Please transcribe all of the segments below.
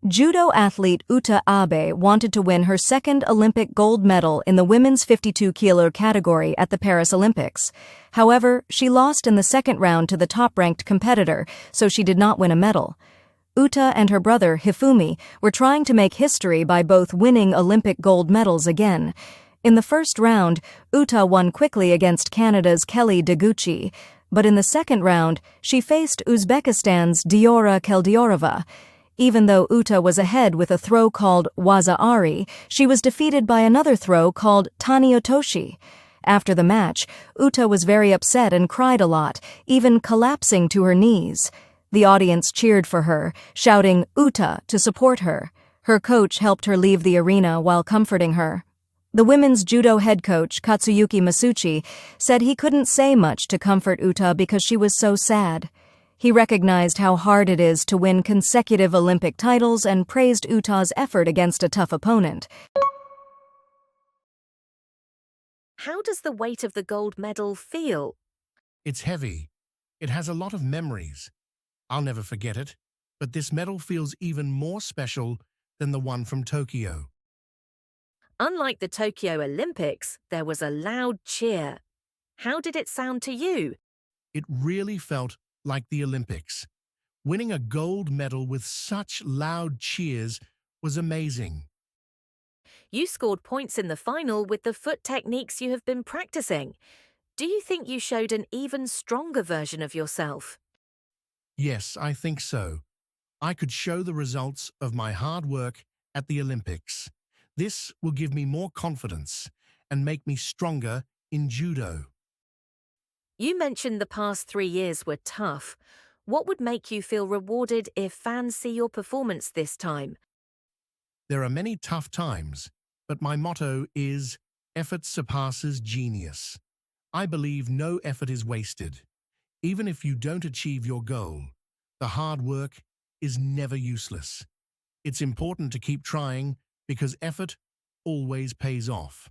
Judo athlete Yuta Abe wanted to win her second Olympic gold medal in the women's 52-kilo category at the Paris Olympics. However, she lost in the second round to the top-ranked competitor, so she did not win a medal. Yuta and her brother Hifumi were trying to make history by both winning Olympic gold medals again. In the first round, Yuta won quickly against Canada's Kelly Deguchi, but in the second round, she faced Uzbekistan's Diora Keldiorova. Even though Yuta was ahead with a throw called waza-ari, she was defeated by another throw called tani-otoshi. After the match, Yuta was very upset and cried a lot, even collapsing to her knees. The audience cheered for her, shouting "Yuta" to support her. Her coach helped her leave the arena while comforting her. The women's judo head coach, Katsuyuki Masuchi, said he couldn't say much to comfort Yuta because she was so sad. He recognized how hard it is to win consecutive Olympic titles and praised Yuta's effort against a tough opponent. How does the weight of the gold medal feel? It's heavy. It has a lot of memories. I'll never forget it, but this medal feels even more special than the one from Tokyo. Unlike the Tokyo Olympics, there was a loud cheer. How did it sound to you? It really felt like the Olympics. Winning a gold medal with such loud cheers was amazing. You scored points in the final with the foot techniques you have been practicing. Do you think you showed an even stronger version of yourself? Yes, I think so. I could show the results of my hard work at the Olympics. This will give me more confidence and make me stronger in judo. You mentioned the past 3 years were tough. What would make you feel rewarded if fans see your performance this time? There are many tough times, but my motto is, effort surpasses genius. I believe no effort is wasted. Even if you don't achieve your goal, the hard work is never useless. It's important to keep trying because effort always pays off.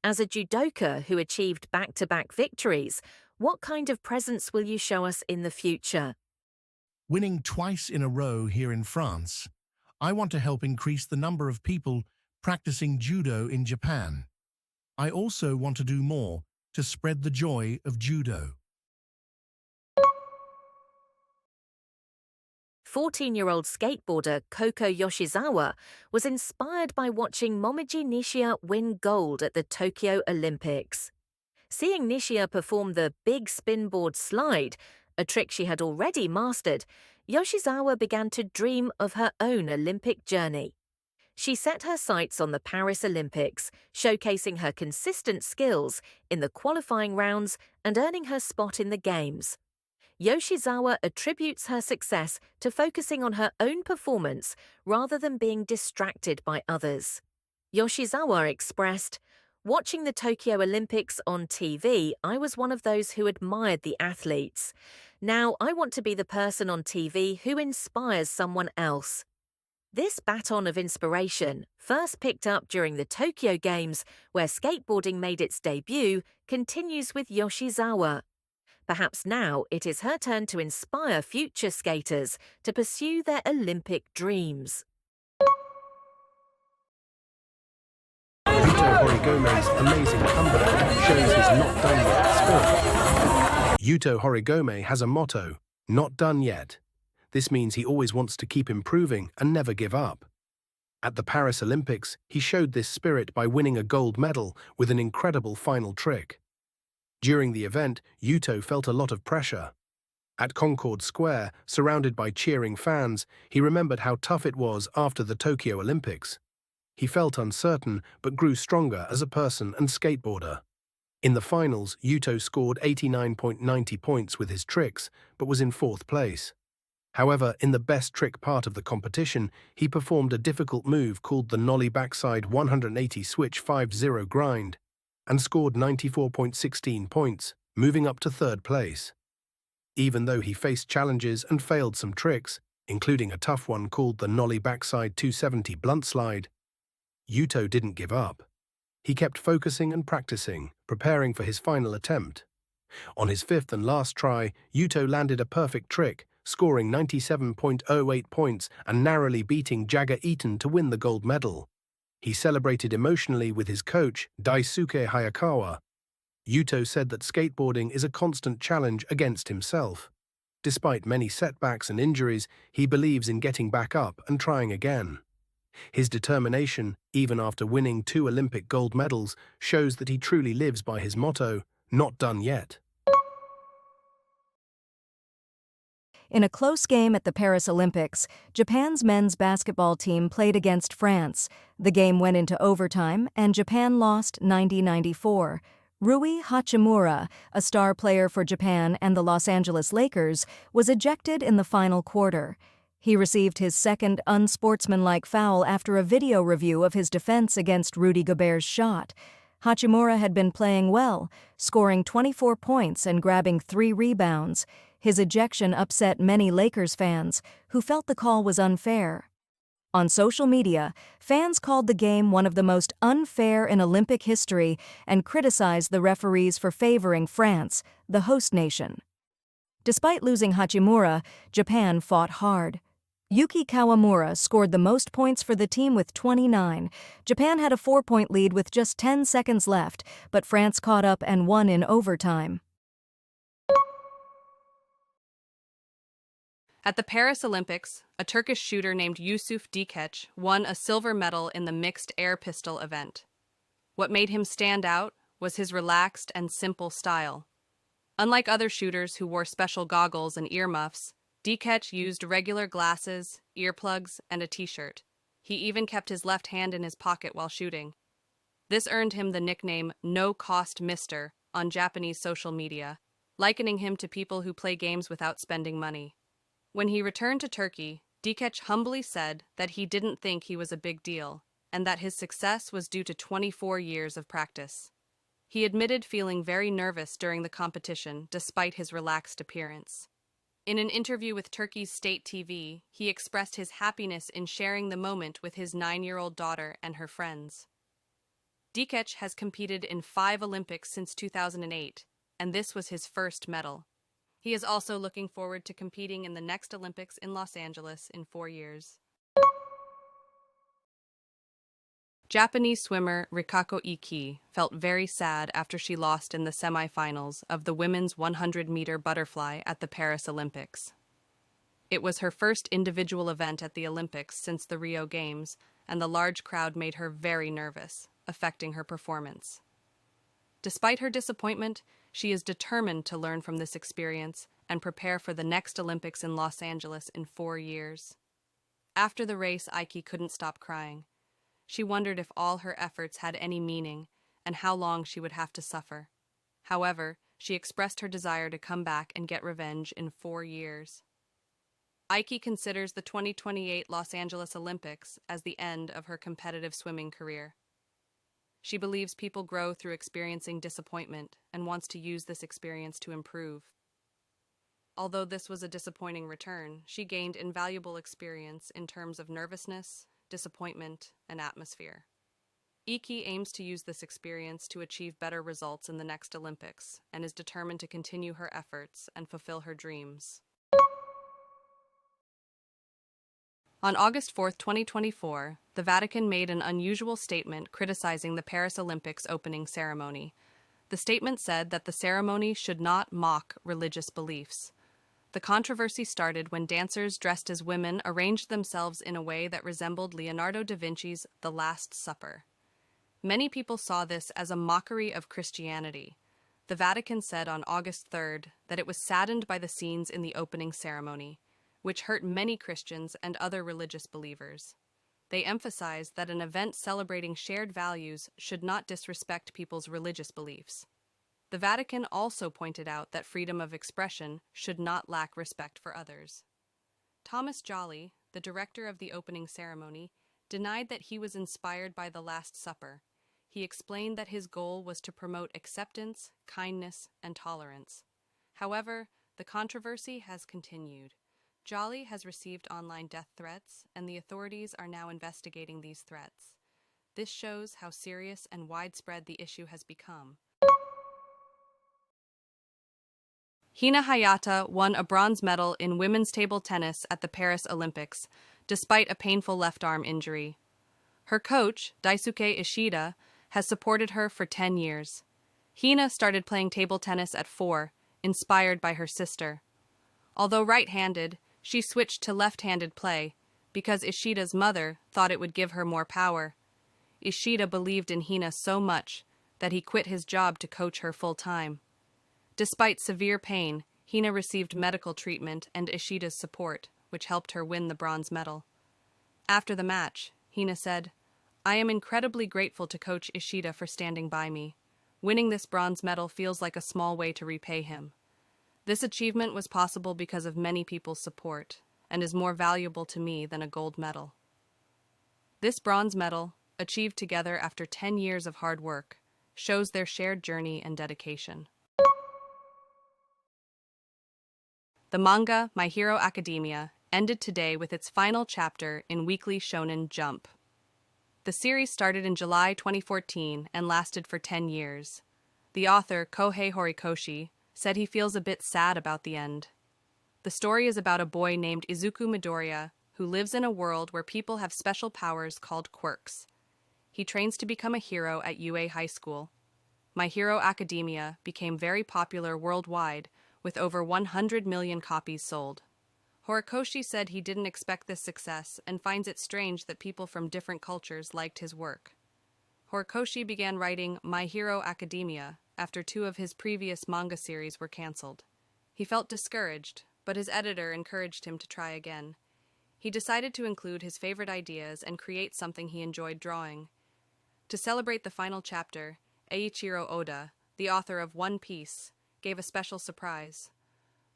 As a judoka who achieved back-to-back victories, what kind of presence will you show us in the future? Winning twice in a row here in France, I want to help increase the number of people practicing judo in Japan. I also want to do more to spread the joy of judo. 14-year-old skateboarder Koko Yoshizawa was inspired by watching Momiji Nishia win gold at the Tokyo Olympics. Seeing Nishia perform the big spinboard slide, a trick she had already mastered, Yoshizawa began to dream of her own Olympic journey. She set her sights on the Paris Olympics, showcasing her consistent skills in the qualifying rounds and earning her spot in the Games. Yoshizawa attributes her success to focusing on her own performance rather than being distracted by others. Yoshizawa expressed, "Watching the Tokyo Olympics on TV, I was one of those who admired the athletes. Now I want to be the person on TV who inspires someone else." This baton of inspiration, first picked up during the Tokyo Games, where skateboarding made its debut, continues with Yoshizawa. Perhaps now it is her turn to inspire future skaters to pursue their Olympic dreams. Yuto Horigome's amazing comeback shows his not done yet spirit. Yuto Horigome has a motto, not done yet. This means he always wants to keep improving and never give up. At the Paris Olympics, he showed this spirit by winning a gold medal with an incredible final trick. During the event, Yuto felt a lot of pressure. At Concord Square, surrounded by cheering fans, he remembered how tough it was after the Tokyo Olympics. He felt uncertain but grew stronger as a person and skateboarder. In the finals, Yuto scored 89.90 points with his tricks, but was in 4th place. However, in the best trick part of the competition, he performed a difficult move called the nollie backside 180 switch 5-0 grind, and scored 94.16 points, moving up to 3rd place. Even though he faced challenges and failed some tricks, including a tough one called the nollie backside 270 blunt slide, Yuto didn't give up. He kept focusing and practicing, preparing for his final attempt. On his 5th and last try, Yuto landed a perfect trick, scoring 97.08 points and narrowly beating Jagger Eaton to win the gold medal. He celebrated emotionally with his coach, Daisuke Hayakawa. Yuto said that skateboarding is a constant challenge against himself. Despite many setbacks and injuries, he believes in getting back up and trying again. His determination, even after winning 2 Olympic gold medals, shows that he truly lives by his motto, "Not done yet." In a close game at the Paris Olympics, Japan's men's basketball team played against France. The game went into overtime, and Japan lost 90-94. Rui Hachimura, a star player for Japan and the Los Angeles Lakers, was ejected in the final quarter. He received his second unsportsmanlike foul after a video review of his defense against Rudy Gobert's shot. Hachimura had been playing well, scoring 24 points and grabbing 3 rebounds. His ejection upset many Lakers fans, who felt the call was unfair. On social media, fans called the game one of the most unfair in Olympic history and criticized the referees for favoring France, the host nation. Despite losing Hachimura, Japan fought hard. Yuki Kawamura scored the most points for the team with 29. Japan had a 4-point lead with just 10 seconds left, but France caught up and won in overtime. At the Paris Olympics, a Turkish shooter named Yusuf Dikec won a silver medal in the mixed air pistol event. What made him stand out was his relaxed and simple style. Unlike other shooters who wore special goggles and earmuffs, Dikec used regular glasses, earplugs, and a t-shirt. He even kept his left hand in his pocket while shooting. This earned him the nickname "No-Cost Mister" on Japanese social media, likening him to people who play games without spending money. When he returned to Turkey, Dikec humbly said that he didn't think he was a big deal, and that his success was due to 24 years of practice. He admitted feeling very nervous during the competition, despite his relaxed appearance. In an interview with Turkey's state TV, he expressed his happiness in sharing the moment with his 9-year-old daughter and her friends. Dikec has competed in 5 Olympics since 2008, and this was his first medal. He is also looking forward to competing in the next Olympics in Los Angeles in 4 years. Japanese swimmer Rikako Ikee felt very sad after she lost in the semifinals of the women's 100-meter butterfly at the Paris Olympics. It was her first individual event at the Olympics since the Rio Games, and the large crowd made her very nervous, affecting her performance. Despite her disappointment, she is determined to learn from this experience and prepare for the next Olympics in Los Angeles in 4 years. After the race, Ikee couldn't stop crying. She wondered if all her efforts had any meaning and how long she would have to suffer. However, she expressed her desire to come back and get revenge in 4 years. Ikee considers the 2028 Los Angeles Olympics as the end of her competitive swimming career. She believes people grow through experiencing disappointment and wants to use this experience to improve. Although this was a disappointing return, she gained invaluable experience in terms of nervousness, disappointment, and atmosphere. Ikee aims to use this experience to achieve better results in the next Olympics and is determined to continue her efforts and fulfill her dreams. On August 4, 2024, the Vatican made an unusual statement criticizing the Paris Olympics opening ceremony. The statement said that the ceremony should not mock religious beliefs. The controversy started when dancers dressed as women arranged themselves in a way that resembled Leonardo da Vinci's The Last Supper. Many people saw this as a mockery of Christianity. The Vatican said on August 3rd that it was saddened by the scenes in the opening ceremony, which hurt many Christians and other religious believers. They emphasized that an event celebrating shared values should not disrespect people's religious beliefs. The Vatican also pointed out that freedom of expression should not lack respect for others. Thomas Jolly, the director of the opening ceremony, denied that he was inspired by the Last Supper. He explained that his goal was to promote acceptance, kindness, and tolerance. However, the controversy has continued. Jolly has received online death threats, and the authorities are now investigating these threats. This shows how serious and widespread the issue has become. Hina Hayata won a bronze medal in women's table tennis at the Paris Olympics, despite a painful left arm injury. Her coach, Daisuke Ishida, has supported her for 10 years. Hina started playing table tennis at 4, inspired by her sister. Although right-handed, she switched to left-handed play because Ishida's mother thought it would give her more power. Ishida believed in Hina so much that he quit his job to coach her full-time. Despite severe pain, Hina received medical treatment and Ishida's support, which helped her win the bronze medal. After the match, Hina said, "I am incredibly grateful to Coach Ishida for standing by me. Winning this bronze medal feels like a small way to repay him. This achievement was possible because of many people's support and is more valuable to me than a gold medal." This bronze medal, achieved together after 10 years of hard work, shows their shared journey and dedication. The manga My Hero Academia ended today with its final chapter in Weekly Shonen Jump. The series started in July 2014 and lasted for 10 years. The author, Kohei Horikoshi, said he feels a bit sad about the end. The story is about a boy named Izuku Midoriya who lives in a world where people have special powers called quirks. He trains to become a hero at UA High School. My Hero Academia became very popular worldwide, with over 100 million copies sold. Horikoshi said he didn't expect this success and finds it strange that people from different cultures liked his work. Horikoshi began writing My Hero Academia after 2 of his previous manga series were cancelled. He felt discouraged, but his editor encouraged him to try again. He decided to include his favorite ideas and create something he enjoyed drawing. To celebrate the final chapter, Eiichiro Oda, the author of One Piece, gave a special surprise.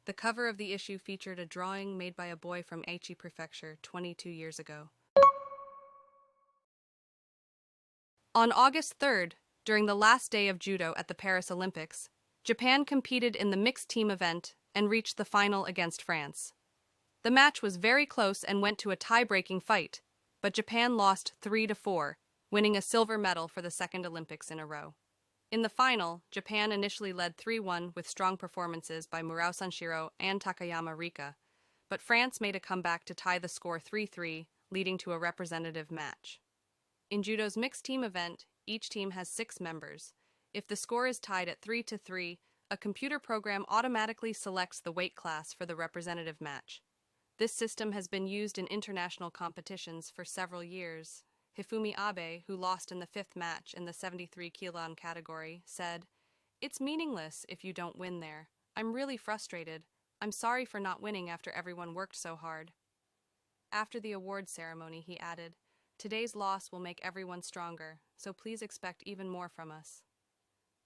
The cover of the issue featured a drawing made by a boy from Aichi Prefecture 22 years ago. On August 3rd, during the last day of judo at the Paris Olympics, Japan competed in the mixed team event and reached the final against France. The match was very close and went to a tie-breaking fight, but Japan lost 3-4, winning a silver medal for the second Olympics in a row. In the final, Japan initially led 3-1 with strong performances by Murao Sanshiro and Takayama Rika, but France made a comeback to tie the score 3-3, leading to a representative match. In judo's mixed team event, each team has 6 members. If the score is tied at 3-3, a computer program automatically selects the weight class for the representative match. This system has been used in international competitions for several years. Hifumi Abe, who lost in the 5th match in the 73 kilon category, said, "It's meaningless if you don't win there. I'm really frustrated. I'm sorry for not winning after everyone worked so hard." After the award ceremony, he added, "Today's loss will make everyone stronger, so please expect even more from us."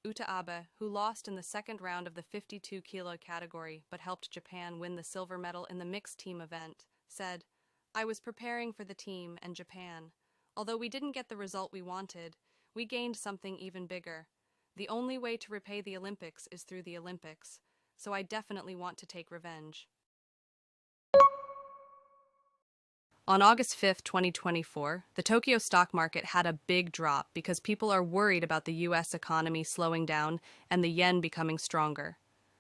Uta Abe, who lost in the second round of the 52 kilo category but helped Japan win the silver medal in the mixed team event, said, "I was preparing for the team and Japan. Although we didn't get the result we wanted, we gained something even bigger. The only way to repay the Olympics is through the Olympics, so I definitely want to take revenge." On August 5, 2024, the Tokyo stock market had a big drop because people are worried about the U.S. economy slowing down and the yen becoming stronger.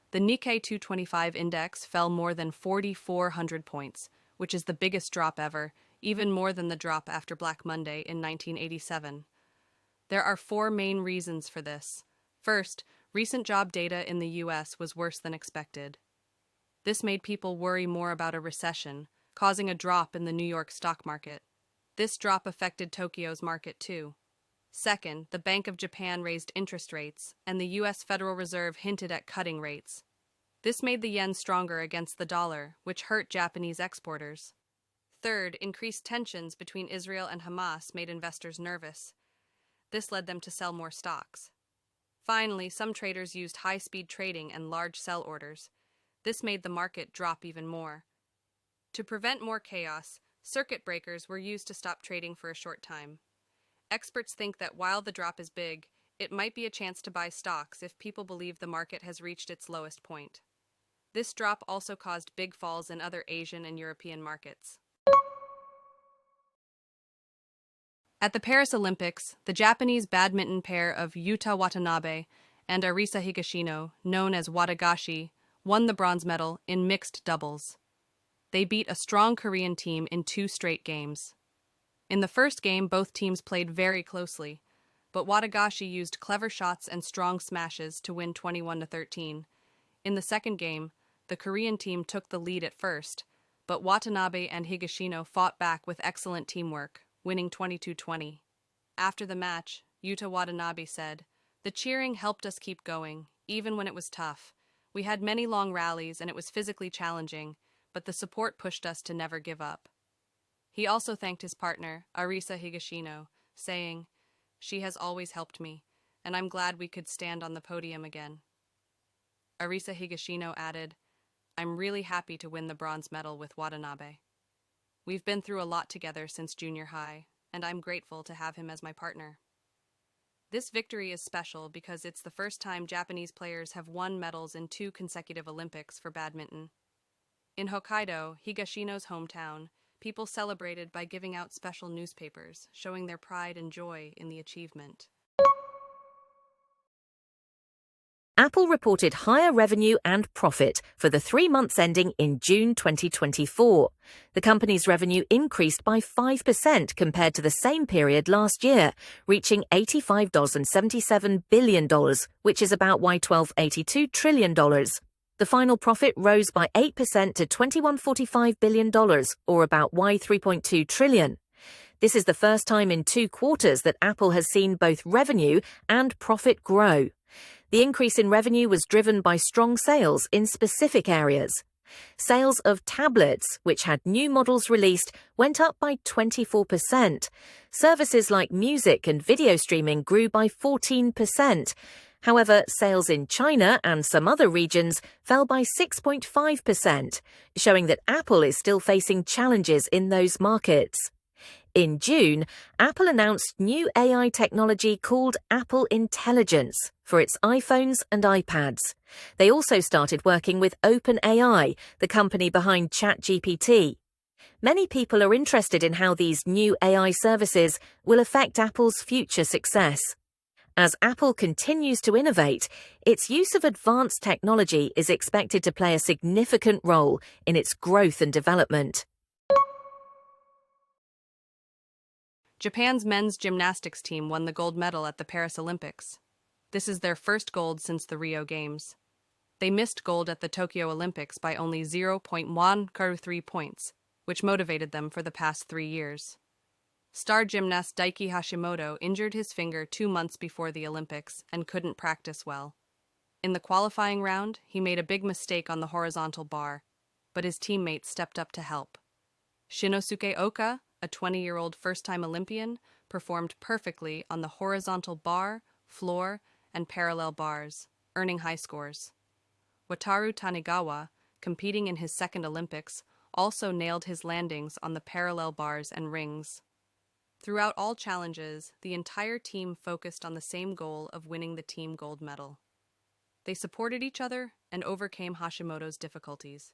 The Nikkei 225 index fell more than 4,400 points, which is the biggest drop ever, even more than the drop after Black Monday in 1987. There are 4 main reasons for this. First, recent job data in the U.S. was worse than expected. This made people worry more about a recession, causing a drop in the New York stock market. This drop affected Tokyo's market too. Second, the Bank of Japan raised interest rates, and the U.S. Federal Reserve hinted at cutting rates. This made the yen stronger against the dollar, which hurt Japanese exporters. Third, increased tensions between Israel and Hamas made investors nervous. This led them to sell more stocks. Finally, some traders used high-speed trading and large sell orders. This made the market drop even more. To prevent more chaos, circuit breakers were used to stop trading for a short time. Experts think that while the drop is big, it might be a chance to buy stocks if people believe the market has reached its lowest point. This drop also caused big falls in other Asian and European markets. At the Paris Olympics, the Japanese badminton pair of Yuta Watanabe and Arisa Higashino, known as Watagashi, won the bronze medal in mixed doubles. They beat a strong Korean team in 2 straight games. In the first game, both teams played very closely, but Watagashi used clever shots and strong smashes to win 21-13. In the second game, the Korean team took the lead at first, but Watanabe and Higashino fought back with excellent teamwork, winning 22-20. After the match, Yuta Watanabe said, "The cheering helped us keep going, even when it was tough. We had many long rallies and it was physically challenging, but the support pushed us to never give up." He also thanked his partner, Arisa Higashino, saying, "She has always helped me, and I'm glad we could stand on the podium again." Arisa Higashino added, "I'm really happy to win the bronze medal with Watanabe. We've been through a lot together since junior high, and I'm grateful to have him as my partner." This victory is special because it's the first time Japanese players have won medals in 2 consecutive Olympics for badminton. In Hokkaido, Higashino's hometown, people celebrated by giving out special newspapers, showing their pride and joy in the achievement. Apple reported higher revenue and profit for the 3 months ending in June 2024. The company's revenue increased by 5% compared to the same period last year, reaching $85.77 billion, which is about $12.82 trillion. The final profit rose by 8% to $21.45 billion, or about $3.2 trillion. This is the first time in 2 quarters that Apple has seen both revenue and profit grow. The increase in revenue was driven by strong sales in specific areas. Sales of tablets, which had new models released, went up by 24%. Services like music and video streaming grew by 14%. However, sales in China and some other regions fell by 6.5%, showing that Apple is still facing challenges in those markets. In June, Apple announced new AI technology called Apple Intelligence for its iPhones and iPads. They also started working with OpenAI, the company behind ChatGPT. Many people are interested in how these new AI services will affect Apple's future success. As Apple continues to innovate, its use of advanced technology is expected to play a significant role in its growth and development. Japan's men's gymnastics team won the gold medal at the Paris Olympics. This is their first gold since the Rio Games. They missed gold at the Tokyo Olympics by only 0.103 points, which motivated them for the past 3 years. Star gymnast Daiki Hashimoto injured his finger 2 months before the Olympics and couldn't practice well. In the qualifying round, he made a big mistake on the horizontal bar, but his teammates stepped up to help. Shinosuke Oka, a 20-year-old first-time Olympian, performed perfectly on the horizontal bar, floor, and parallel bars, earning high scores. Wataru Tanegawa, competing in his second Olympics, also nailed his landings on the parallel bars and rings. Throughout all challenges, the entire team focused on the same goal of winning the team gold medal. They supported each other and overcame Hashimoto's difficulties.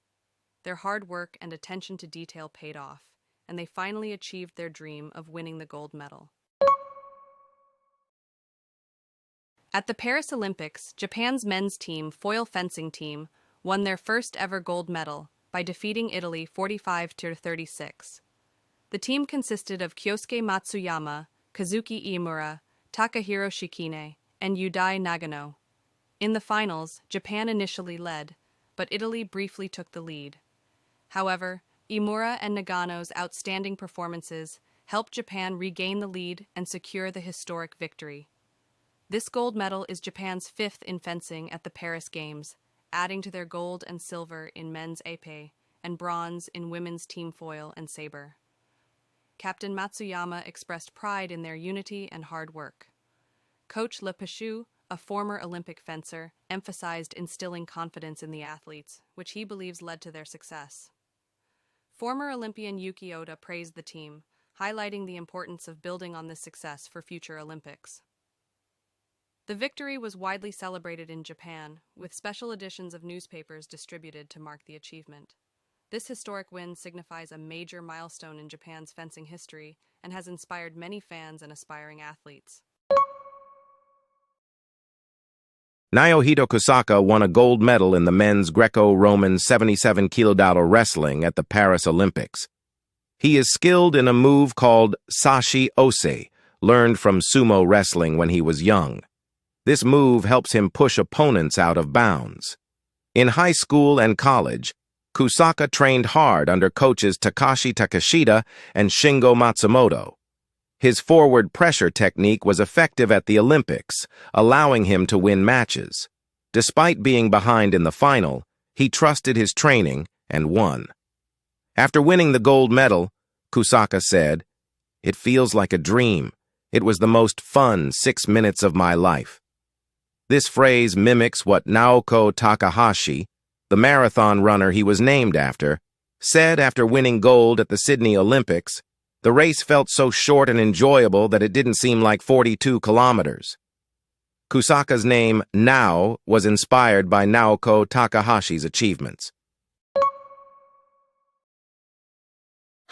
Their hard work and attention to detail paid off, and they finally achieved their dream of winning the gold medal. At the Paris Olympics, Japan's men's team, foil fencing team, won their first ever gold medal by defeating Italy 45-36. The team consisted of Kyosuke Matsuyama, Kazuki Iimura, Takahiro Shikine, and Yudai Nagano. In the finals, Japan initially led, but Italy briefly took the lead. However, Iimura and Nagano's outstanding performances helped Japan regain the lead and secure the historic victory. This gold medal is Japan's 5th in fencing at the Paris Games, adding to their gold and silver in men's épée and bronze in women's team foil and saber. Captain Matsuyama expressed pride in their unity and hard work. Coach Le Pechoux, a former Olympic fencer, emphasized instilling confidence in the athletes, which he believes led to their success. Former Olympian Yuki Oda praised the team, highlighting the importance of building on this success for future Olympics. The victory was widely celebrated in Japan, with special editions of newspapers distributed to mark the achievement. This historic win signifies a major milestone in Japan's fencing history and has inspired many fans and aspiring athletes. Naohito Kusaka won a gold medal in the men's Greco-Roman 77 kilodallar wrestling at the Paris Olympics. He is skilled in a move called Sashi Ose, learned from sumo wrestling when he was young. This move helps him push opponents out of bounds. In high school and college, Kusaka trained hard under coaches Takashi Takeshita and Shingo Matsumoto. His forward pressure technique was effective at the Olympics, allowing him to win matches. Despite being behind in the final, he trusted his training and won. After winning the gold medal, Kusaka said, "It feels like a dream. It was the most fun 6 minutes of my life." This phrase mimics what Naoko Takahashi, the marathon runner he was named after, said after winning gold at the Sydney Olympics. The race felt so short and enjoyable that it didn't seem like 42 kilometers. Kusaka's name, Nao, was inspired by Naoko Takahashi's achievements.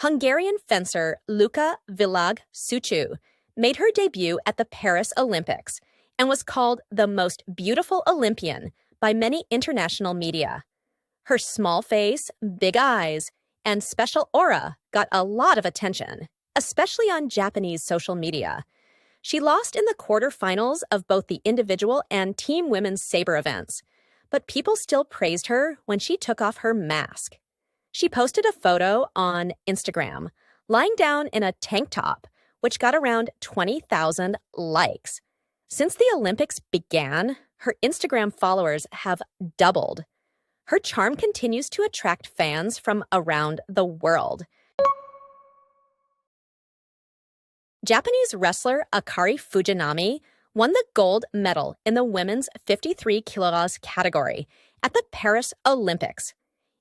Hungarian fencer Luca Vilag-Suchu made her debut at the Paris Olympics and was called the most beautiful Olympian by many international media. Her small face, big eyes, and special aura got a lot of attention, especially on Japanese social media. She lost in the quarterfinals of both the individual and team women's saber events, but people still praised her when she took off her mask. She posted a photo on Instagram, lying down in a tank top, which got around 20,000 likes. Since the Olympics began, her Instagram followers have doubled. Her charm continues to attract fans from around the world. Japanese wrestler Akari Fujinami won the gold medal in the women's 53 kilograms category at the Paris Olympics.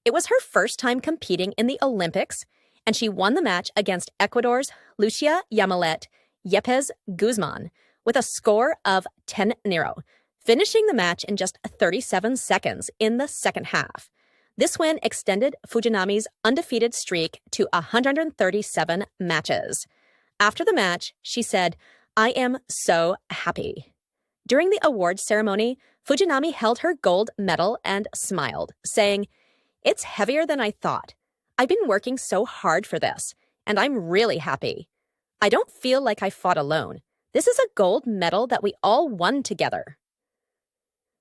It was her first time competing in the Olympics, and she won the match against Ecuador's Lucia Yamilet Yepes Guzman with a score of 10-0. Finishing the match in just 37 seconds in the second half. This win extended Fujinami's undefeated streak to 137 matches. After the match, she said, "I am so happy." During the awards ceremony, Fujinami held her gold medal and smiled, saying, "It's heavier than I thought. I've been working so hard for this, and I'm really happy. I don't feel like I fought alone. This is a gold medal that we all won together."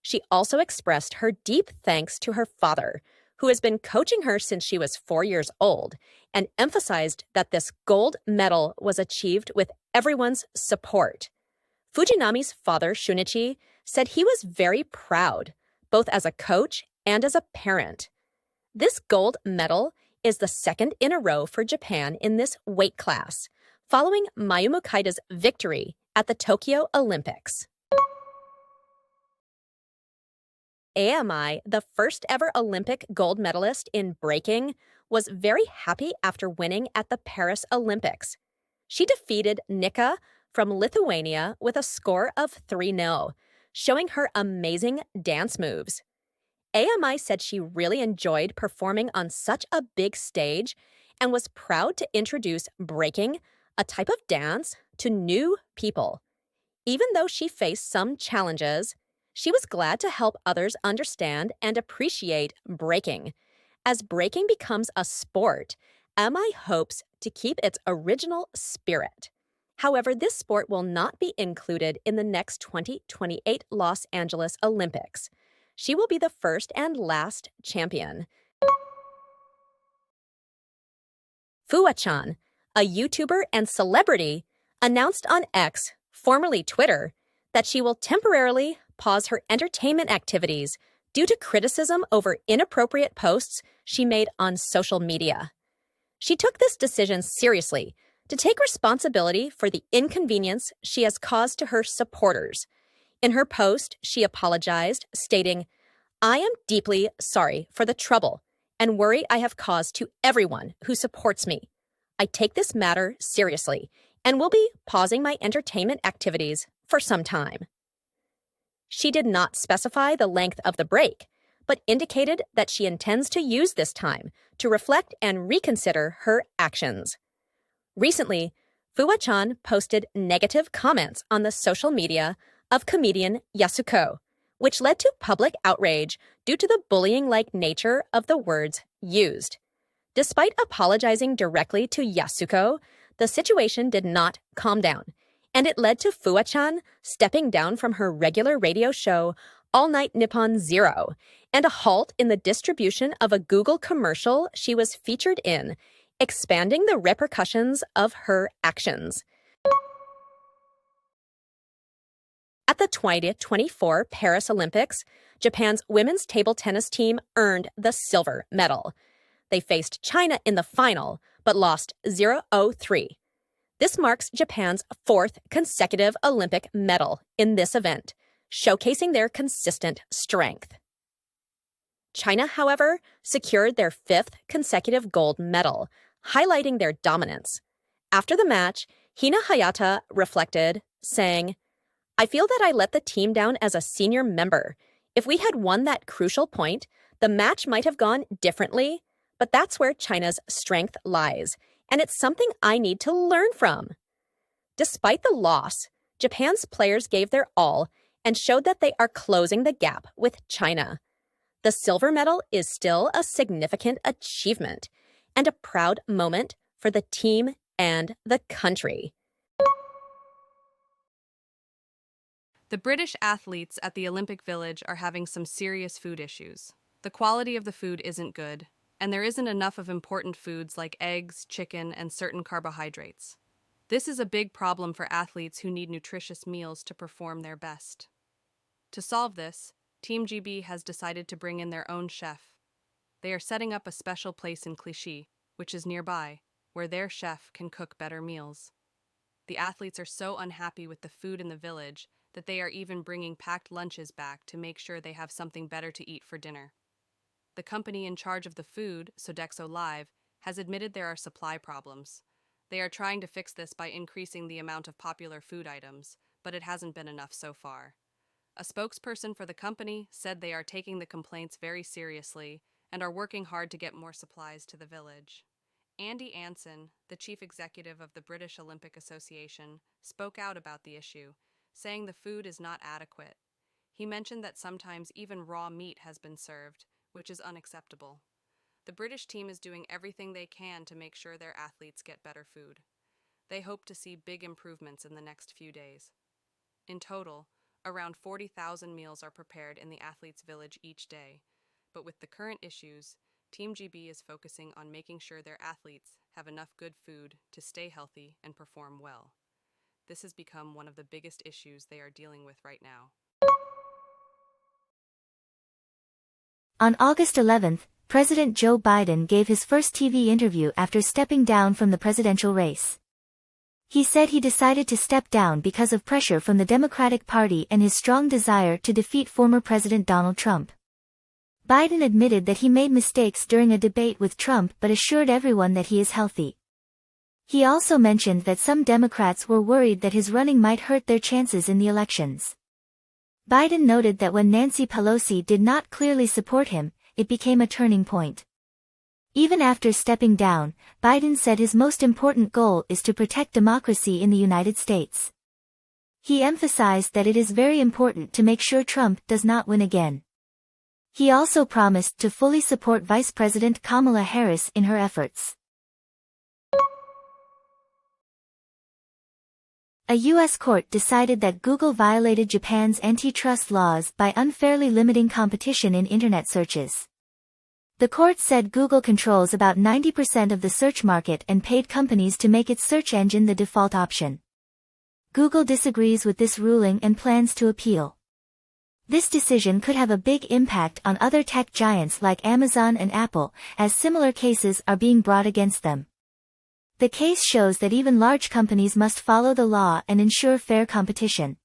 She also expressed her deep thanks to her father, who has been coaching her since she was 4 years old, and emphasized that this gold medal was achieved with everyone's support. Fujinami's father, Shunichi, said he was very proud, both as a coach and as a parent. This gold medal is the second in a row for Japan in this weight class, following Mayumu Kaida's victory at the Tokyo Olympics. AMI, the first ever Olympic gold medalist in breaking, was very happy after winning at the Paris Olympics. She defeated Nika from Lithuania with a score of 3-0, showing her amazing dance moves. AMI said she really enjoyed performing on such a big stage and was proud to introduce breaking, a type of dance, to new people. Even though she faced some challenges, she was glad to help others understand and appreciate breaking. As breaking becomes a sport, MI hopes to keep its original spirit. However, this sport will not be included in the next 2028 Los Angeles Olympics. She will be the first and last champion. Fuwa-chan, a YouTuber and celebrity, announced on X, formerly Twitter, that she will temporarily pause her entertainment activities due to criticism over inappropriate posts she made on social media. She took this decision seriously to take responsibility for the inconvenience she has caused to her supporters. In her post, she apologized, stating, "I am deeply sorry for the trouble and worry I have caused to everyone who supports me. I take this matter seriously and will be pausing my entertainment activities for some time." She did not specify the length of the break, but indicated that she intends to use this time to reflect and reconsider her actions. Recently, Fuwa-chan posted negative comments on the social media of comedian Yasuko, which led to public outrage due to the bullying-like nature of the words used. Despite apologizing directly to Yasuko, the situation did not calm down, and it led to Fuwa-chan stepping down from her regular radio show All Night Nippon Zero, and a halt in the distribution of a Google commercial she was featured in, expanding the repercussions of her actions. At the 2024 Paris Olympics, Japan's women's table tennis team earned the silver medal. They faced China in the final, but lost 0-3. This marks Japan's fourth consecutive Olympic medal in this event, showcasing their consistent strength. China, however, secured their fifth consecutive gold medal, highlighting their dominance. After the match, Hina Hayata reflected, saying, "I feel that I let the team down as a senior member. If we had won that crucial point, the match might have gone differently, but that's where China's strength lies, and it's something I need to learn from." Despite the loss, Japan's players gave their all and showed that they are closing the gap with China. The silver medal is still a significant achievement and a proud moment for the team and the country. The British athletes at the Olympic Village are having some serious food issues. The quality of the food isn't good, and there isn't enough of important foods like eggs, chicken, and certain carbohydrates. This is a big problem for athletes who need nutritious meals to perform their best. To solve this, Team GB has decided to bring in their own chef. They are setting up a special place in Clichy, which is nearby, where their chef can cook better meals. The athletes are so unhappy with the food in the village that they are even bringing packed lunches back to make sure they have something better to eat for dinner. The company in charge of the food, Sodexo Live, has admitted there are supply problems. They are trying to fix this by increasing the amount of popular food items, but it hasn't been enough so far. A spokesperson for the company said they are taking the complaints very seriously and are working hard to get more supplies to the village. Andy Anson, the chief executive of the British Olympic Association, spoke out about the issue, saying the food is not adequate. He mentioned that sometimes even raw meat has been served, which is unacceptable. The British team is doing everything they can to make sure their athletes get better food. They hope to see big improvements in the next few days. In total, around 40,000 meals are prepared in the athletes' village each day, but with the current issues, Team GB is focusing on making sure their athletes have enough good food to stay healthy and perform well. This has become one of the biggest issues they are dealing with right now. On August 11th, President Joe Biden gave his first TV interview after stepping down from the presidential race. He said he decided to step down because of pressure from the Democratic Party and his strong desire to defeat former President Donald Trump. Biden admitted that he made mistakes during a debate with Trump but assured everyone that he is healthy. He also mentioned that some Democrats were worried that his running might hurt their chances in the elections. Biden noted that when Nancy Pelosi did not clearly support him, it became a turning point. Even after stepping down, Biden said his most important goal is to protect democracy in the United States. He emphasized that it is very important to make sure Trump does not win again. He also promised to fully support Vice President Kamala Harris in her efforts. A U.S. court decided that Google violated Japan's antitrust laws by unfairly limiting competition in Internet searches. The court said Google controls about 90% of the search market and paid companies to make its search engine the default option. Google disagrees with this ruling and plans to appeal. This decision could have a big impact on other tech giants like Amazon and Apple, as similar cases are being brought against them. The case shows that even large companies must follow the law and ensure fair competition.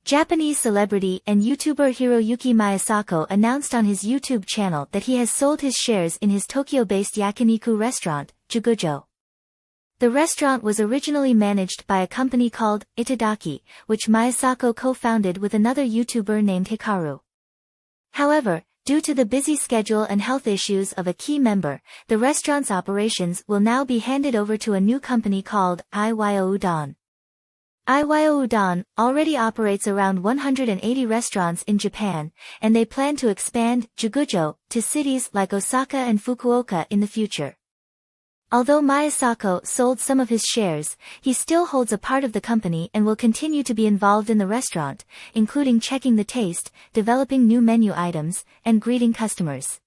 Japanese celebrity and YouTuber Hiroyuki Miyasako announced on his YouTube channel that he has sold his shares in his Tokyo-based yakiniku restaurant, Jugujo. The restaurant was originally managed by a company called Itadaki, which Miyasako co-founded with another YouTuber named Hikaru. However, due to the busy schedule and health issues of a key member, the restaurant's operations will now be handed over to a new company called Iyo Udon. Iwao Udon already operates around 180 restaurants in Japan, and they plan to expand Jugujo to cities like Osaka and Fukuoka in the future. Although Miyasako sold some of his shares, he still holds a part of the company and will continue to be involved in the restaurant, including checking the taste, developing new menu items, and greeting customers.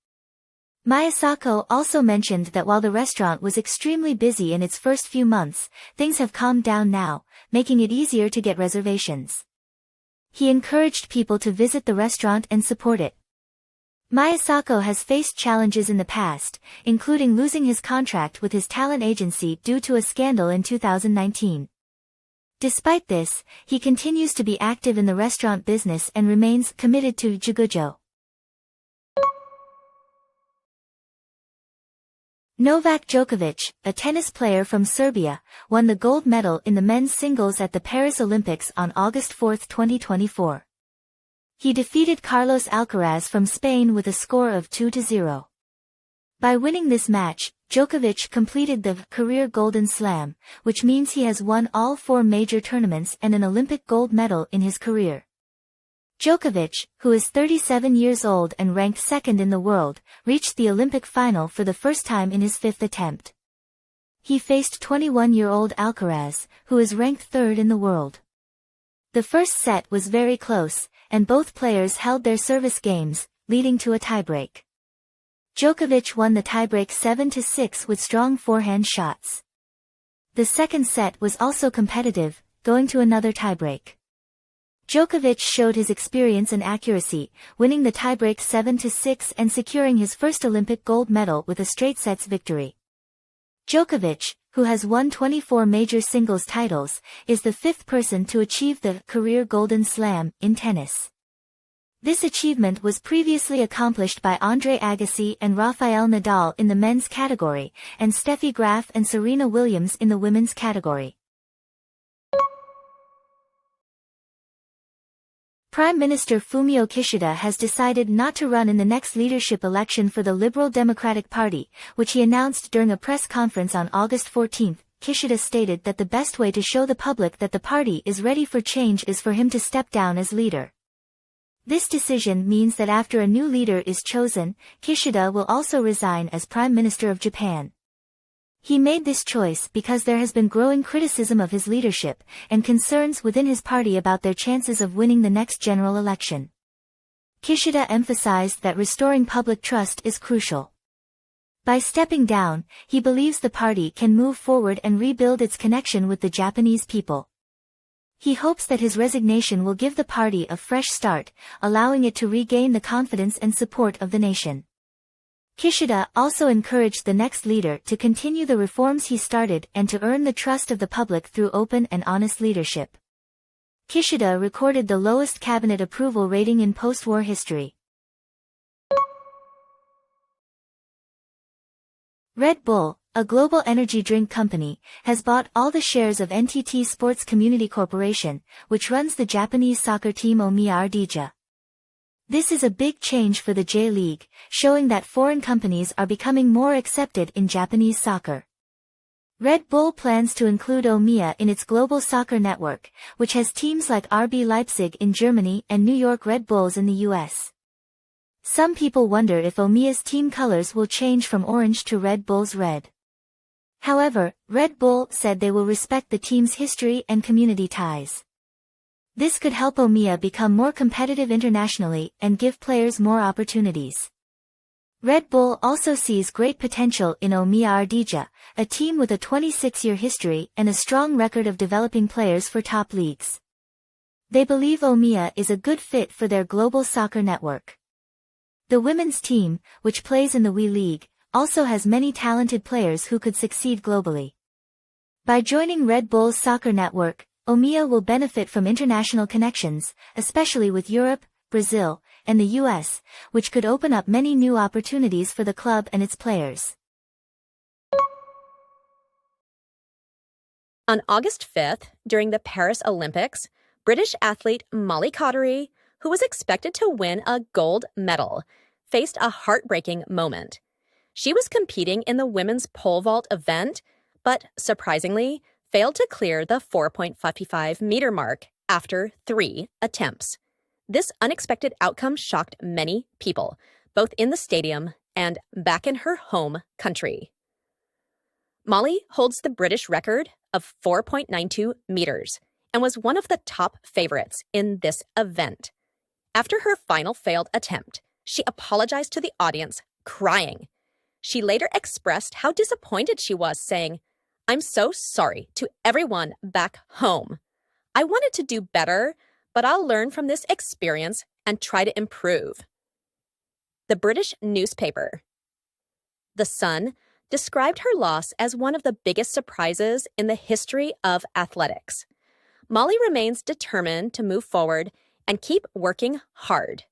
Miyasako also mentioned that while the restaurant was extremely busy in its first few months, things have calmed down now, making it easier to get reservations. He encouraged people to visit the restaurant and support it. Miyasako has faced challenges in the past, including losing his contract with his talent agency due to a scandal in 2019. Despite this, he continues to be active in the restaurant business and remains committed to Jugujo. Novak Djokovic, a tennis player from Serbia, won the gold medal in the men's singles at the Paris Olympics on August 4, 2024. He defeated Carlos Alcaraz from Spain with a score of 2-0. By winning this match, Djokovic completed the career Golden Slam, which means he has won all 4 major tournaments and an Olympic gold medal in his career. Djokovic, who is 37 years old and ranked second in the world, reached the Olympic final for the first time in his 5th attempt. He faced 21-year-old Alcaraz, who is ranked third in the world. The first set was very close, and both players held their service games, leading to a tiebreak. Djokovic won the tiebreak 7-6 with strong forehand shots. The second set was also competitive, going to another tiebreak. Djokovic showed his experience and accuracy, winning the tiebreak 7-6 and securing his first Olympic gold medal with a straight sets victory. Djokovic, who has won 24 major singles titles, is the 5th person to achieve the career Golden Slam in tennis. This achievement was previously accomplished by Andre Agassi and Rafael Nadal in the men's category, and Steffi Graf and Serena Williams in the women's category. Prime Minister Fumio Kishida has decided not to run in the next leadership election for the Liberal Democratic Party, which he announced during a press conference on August 14. Kishida stated that the best way to show the public that the party is ready for change is for him to step down as leader. This decision means that after a new leader is chosen, Kishida will also resign as Prime Minister of Japan. He made this choice because there has been growing criticism of his leadership, and concerns within his party about their chances of winning the next general election. Kishida emphasized that restoring public trust is crucial. By stepping down, he believes the party can move forward and rebuild its connection with the Japanese people. He hopes that his resignation will give the party a fresh start, allowing it to regain the confidence and support of the nation. Kishida also encouraged the next leader to continue the reforms he started and to earn the trust of the public through open and honest leadership. Kishida recorded the lowest cabinet approval rating in post-war history. Red Bull, a global energy drink company, has bought all the shares of NTT Sports Community Corporation, which runs the Japanese soccer team Omiya Ardija. This is a big change for the J-League, showing that foreign companies are becoming more accepted in Japanese soccer. Red Bull plans to include Omiya in its global soccer network, which has teams like RB Leipzig in Germany and New York Red Bulls in the US. Some people wonder if Omiya's team colors will change from orange to Red Bull's red. However, Red Bull said they will respect the team's history and community ties. This could help Omiya become more competitive internationally and give players more opportunities. Red Bull also sees great potential in Omiya Ardija, a team with a 26-year history and a strong record of developing players for top leagues. They believe Omiya is a good fit for their global soccer network. The women's team, which plays in the WE League, also has many talented players who could succeed globally. By joining Red Bull's soccer network, Omiya will benefit from international connections, especially with Europe, Brazil, and the US, which could open up many new opportunities for the club and its players. On August 5th, during the Paris Olympics, British athlete Molly Cottery, who was expected to win a gold medal, faced a heartbreaking moment. She was competing in the women's pole vault event, but surprisingly, failed to clear the 4.55 meter mark after 3 attempts. This unexpected outcome shocked many people, both in the stadium and back in her home country. Molly holds the British record of 4.92 meters and was one of the top favorites in this event. After her final failed attempt, she apologized to the audience, crying. She later expressed how disappointed she was, saying, "I'm so sorry to everyone back home. I wanted to do better, but I'll learn from this experience and try to improve." The British newspaper, The Sun, described her loss as one of the biggest surprises in the history of athletics. Molly remains determined to move forward and keep working hard.